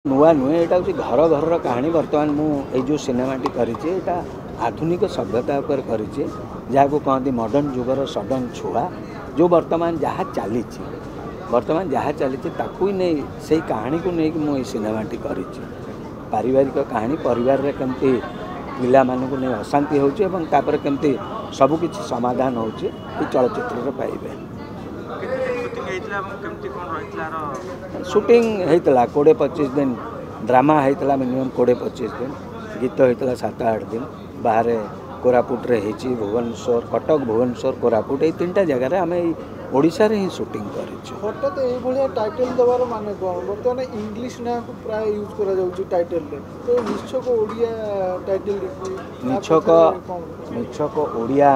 नुआ नुहे यहाँ हूँ घर घर कहानी बर्तमान मुझे जो सिनेमाटी करी आधुनिक सभ्यता पर करी जहाँ को कहती मॉडर्न जुगर सडन छुआ जो बर्तमान जहाँ चली बर्तमान जहाँ चली ही नहीं से कहानी को लेकिन मुझे सिनेमाटी करी पारिवारिक कहानी परिवार रे केमती पिला मानक नहीं अशांति होपर केमती सबकि समाधान हो चलचित्र पाइबे शूटिंग होता 20-25 दिन ड्रामा होता मिनिमम 20-25 दिन गीत होता 7-8 दिन बाहर कोरापुट रे भुवनेश्वर कटक भुवनेश्वर कोरापुट ये 3टा जगार आम ओडिशा रे ही शूटिंग हठात ये टाइटल दबार माने कौन बर्तमान इंग्लिश ना प्राय यूज करा जाउची टाइटल रे तो निश्चक ओडिया टाइटल निश्चक ओडिया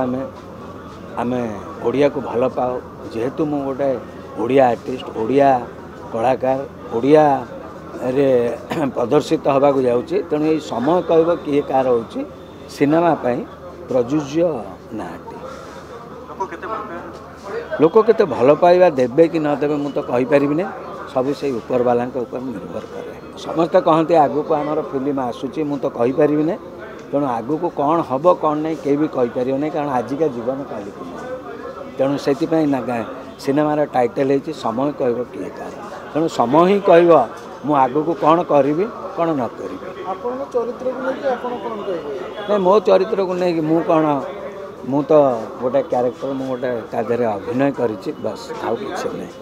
आमे ओडिया को भल पाओ जेहेतु मु गोटे ओडिया आर्टिस्ट ओडिया कलाकार ओडिया रे प्रदर्शित होगा जाऊँगी तेणु ये समय कह किए कार हो सिनेमा प्रयोज्य नाटी लोक केते भल पाइबा देवे कि न देवे मुझे कहीपरि ना सब से ऊपर वाला ऊपर निर्भर करे समस्ते कहते आगु को आमर फिल्म आसूची मुझे कहीपरि ना तेणु आगु को कौन हम कौन नहीं कहीं भी कहीपर ना कारण आजिका जीवन काली को नहीं तेणु से सिनेमार टाइटल है समय कह किए कार तेणु समय ही कह मु आगु को कौन करी कौन न करी चरित्र को नहीं मो चरित्र को नहीं मु कौन मु तो गोटे क्यारेक्टर मु गोटे तादेह अभिनय करी बस आउ कि नहीं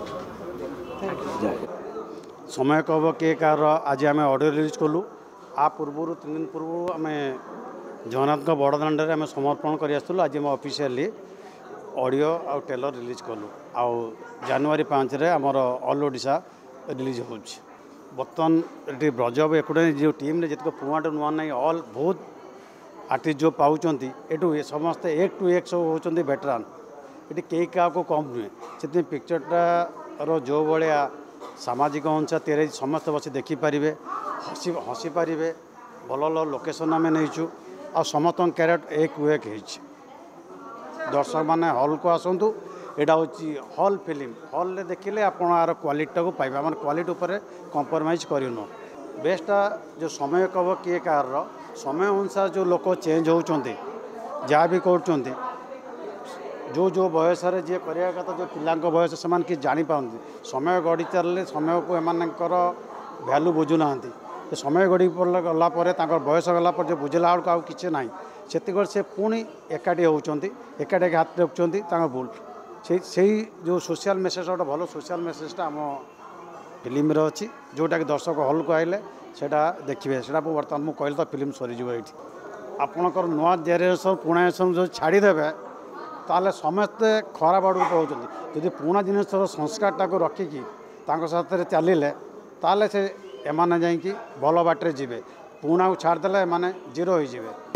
समय कह किए कार आज आम ऑडियो रिलीज कलु आ पूर्व 3 दिन पूर्व आम जगन्नाथ बड़दाण्ड में समर्पण कर आज आम ऑफिशियली ऑडियो आ ट्रेलर रिलीज कलु आउ जनवरी 5 रे आमर ऑल ओडिशा रिलीज हो बर्तमान ये ब्रजब एकुटे जो टीम ने जितक पुआ नुआ ना ऑल बहुत आर्टिस्ट जो पाँच ये समस्ते 1 to 1 सब होती वेटरान ये कई क्या कम नुहे से पिक्चरटार जो भाया सामाजिक अंश तेरे समस्त बस देखिपारे हसी पारे भल लोकेशन आम नहीं आ समस्त क्यारेक्टर 1 to 1 दर्शक मैंने हॉल को आसतु यहाँ हूँ हॉल फिल्म हॉल रे देखिले आप क्वालिटी को पाइबा आम क्वालिटी उपर कंप्रोमाइज करूँ बेस्टा जो समय कह किए कार समय अनुसार जो लोक चेंज होती जहाँ भी कर जो बयस जी करवा कथा जो पिला बयस से कि जापार समय गढ़ी चलिए समय को एमर भैल्यू बुझुना समय गढ़ी गला बयस गला जो बुझला बेलू आउ कि ना से पुणी एकाठी होती एकाठी हाथ रखुच्च भूल से जो सोशल मेसेज गोटे भल सोशल मेसेजटा आम फिल्म अच्छी जोटा कि दर्शक हॉल को आइले सेटा देखिए से बर्तमान मुझे कहली तो फिल्म सरीज ये आपणकर नुआ जेनेरेशन पुणा जेनेरेशन जो छाड़देवे ताले समस्ते खराब आड़ को पहुँच जदि पुणा जिनिस संस्कारटा को रखिकी साथ चलिए ताले से एमाने जाइकी भल बाटे जी पुणा को छाड़देले एमाने जीरो हो